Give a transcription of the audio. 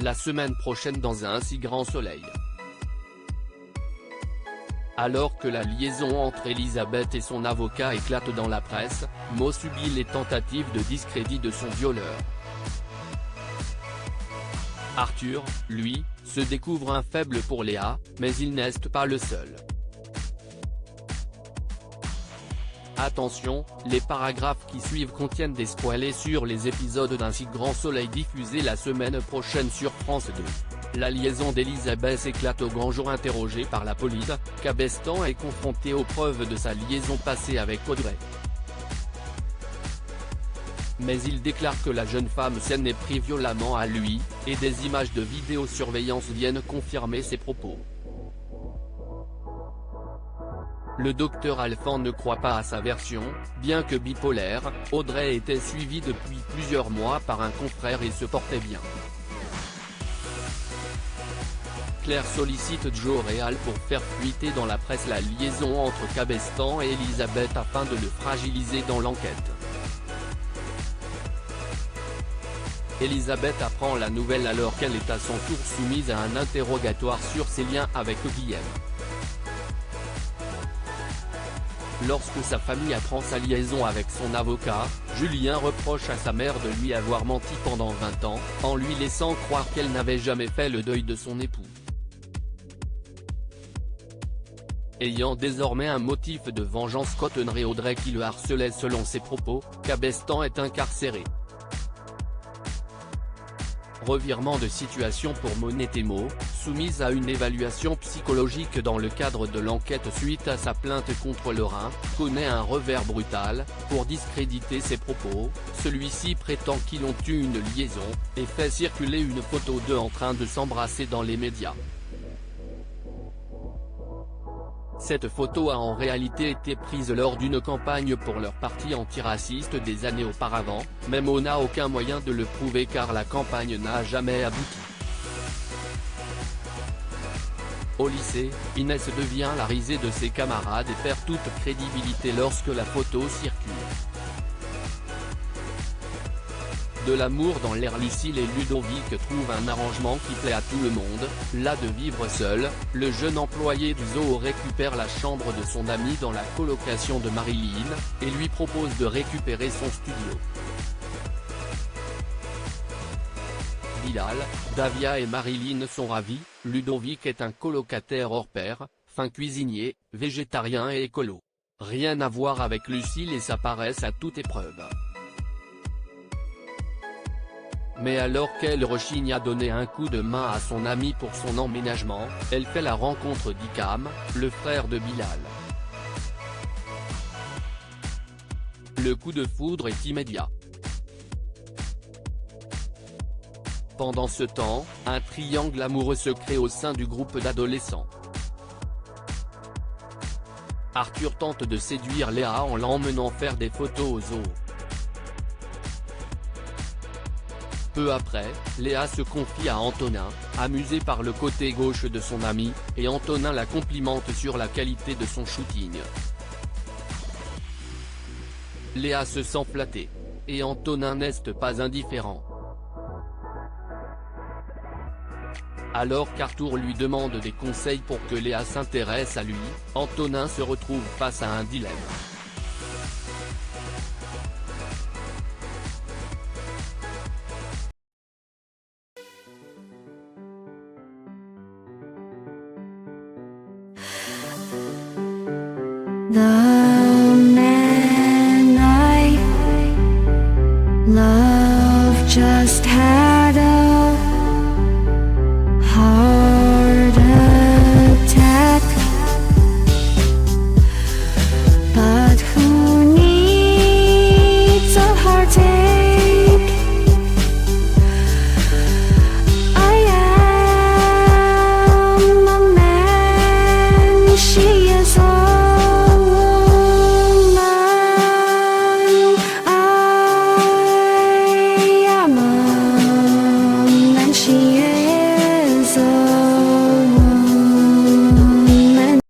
la semaine prochaine dans un si grand soleil. Alors que la liaison entre Elisabeth et son avocat éclate dans la presse, Mo subit les tentatives de discrédit de son violeur. Arthur, lui, se découvre un faible pour Léa, mais il n'est pas le seul. Attention, les paragraphes qui suivent contiennent des spoilers sur les épisodes d'Un si grand soleil diffusés la semaine prochaine sur France 2. La liaison d'Elisabeth éclate au grand jour. Interrogé par la police, Cabestan est confronté aux preuves de sa liaison passée avec Audrey. Mais il déclare que la jeune femme s'en est prise violemment à lui, et des images de vidéosurveillance viennent confirmer ses propos. Le docteur Alphand ne croit pas à sa version, bien que bipolaire, Audrey était suivie depuis plusieurs mois par un confrère et se portait bien. Claire sollicite Joe Réal pour faire fuiter dans la presse la liaison entre Cabestan et Elisabeth afin de le fragiliser dans l'enquête. Elisabeth apprend la nouvelle alors qu'elle est à son tour soumise à un interrogatoire sur ses liens avec Guillaume. Lorsque sa famille apprend sa liaison avec son avocat, Julien reproche à sa mère de lui avoir menti pendant 20 ans, en lui laissant croire qu'elle n'avait jamais fait le deuil de son époux. Ayant désormais un motif de vengeance contre Audrey qui le harcelait selon ses propos, Cabestan est incarcéré. Revirement de situation pour Monette Mo, soumise à une évaluation psychologique dans le cadre de l'enquête suite à sa plainte contre Lorrain, connaît un revers brutal. Pour discréditer ses propos, celui-ci prétend qu'ils ont eu une liaison, et fait circuler une photo d'eux en train de s'embrasser dans les médias. Cette photo a en réalité été prise lors d'une campagne pour leur parti antiraciste des années auparavant, mais Mo n'a aucun moyen de le prouver car la campagne n'a jamais abouti. Au lycée, Inès devient la risée de ses camarades et perd toute crédibilité lorsque la photo circule. De l'amour dans l'air. Lucille et Ludovic trouvent un arrangement qui plaît à tout le monde, las de vivre seul, le jeune employé du zoo récupère la chambre de son ami dans la colocation de Marilyn, et lui propose de récupérer son studio. Bilal, Davia et Marilyn sont ravis. Ludovic est un colocataire hors pair, fin cuisinier, végétarien et écolo. Rien à voir avec Lucille et sa paresse à toute épreuve. Mais alors qu'elle rechigne à donner un coup de main à son ami pour son emménagement, elle fait la rencontre d'Ikam, le frère de Bilal. Le coup de foudre est immédiat. Pendant ce temps, un triangle amoureux se crée au sein du groupe d'adolescents. Arthur tente de séduire Léa en l'emmenant faire des photos au zoo. Peu après, Léa se confie à Antonin, amusé par le côté gauche de son ami, et Antonin la complimente sur la qualité de son shooting. Léa se sent flattée. Et Antonin n'est pas indifférent. Alors qu'Arthur lui demande des conseils pour que Léa s'intéresse à lui, Antonin se retrouve face à un dilemme. 나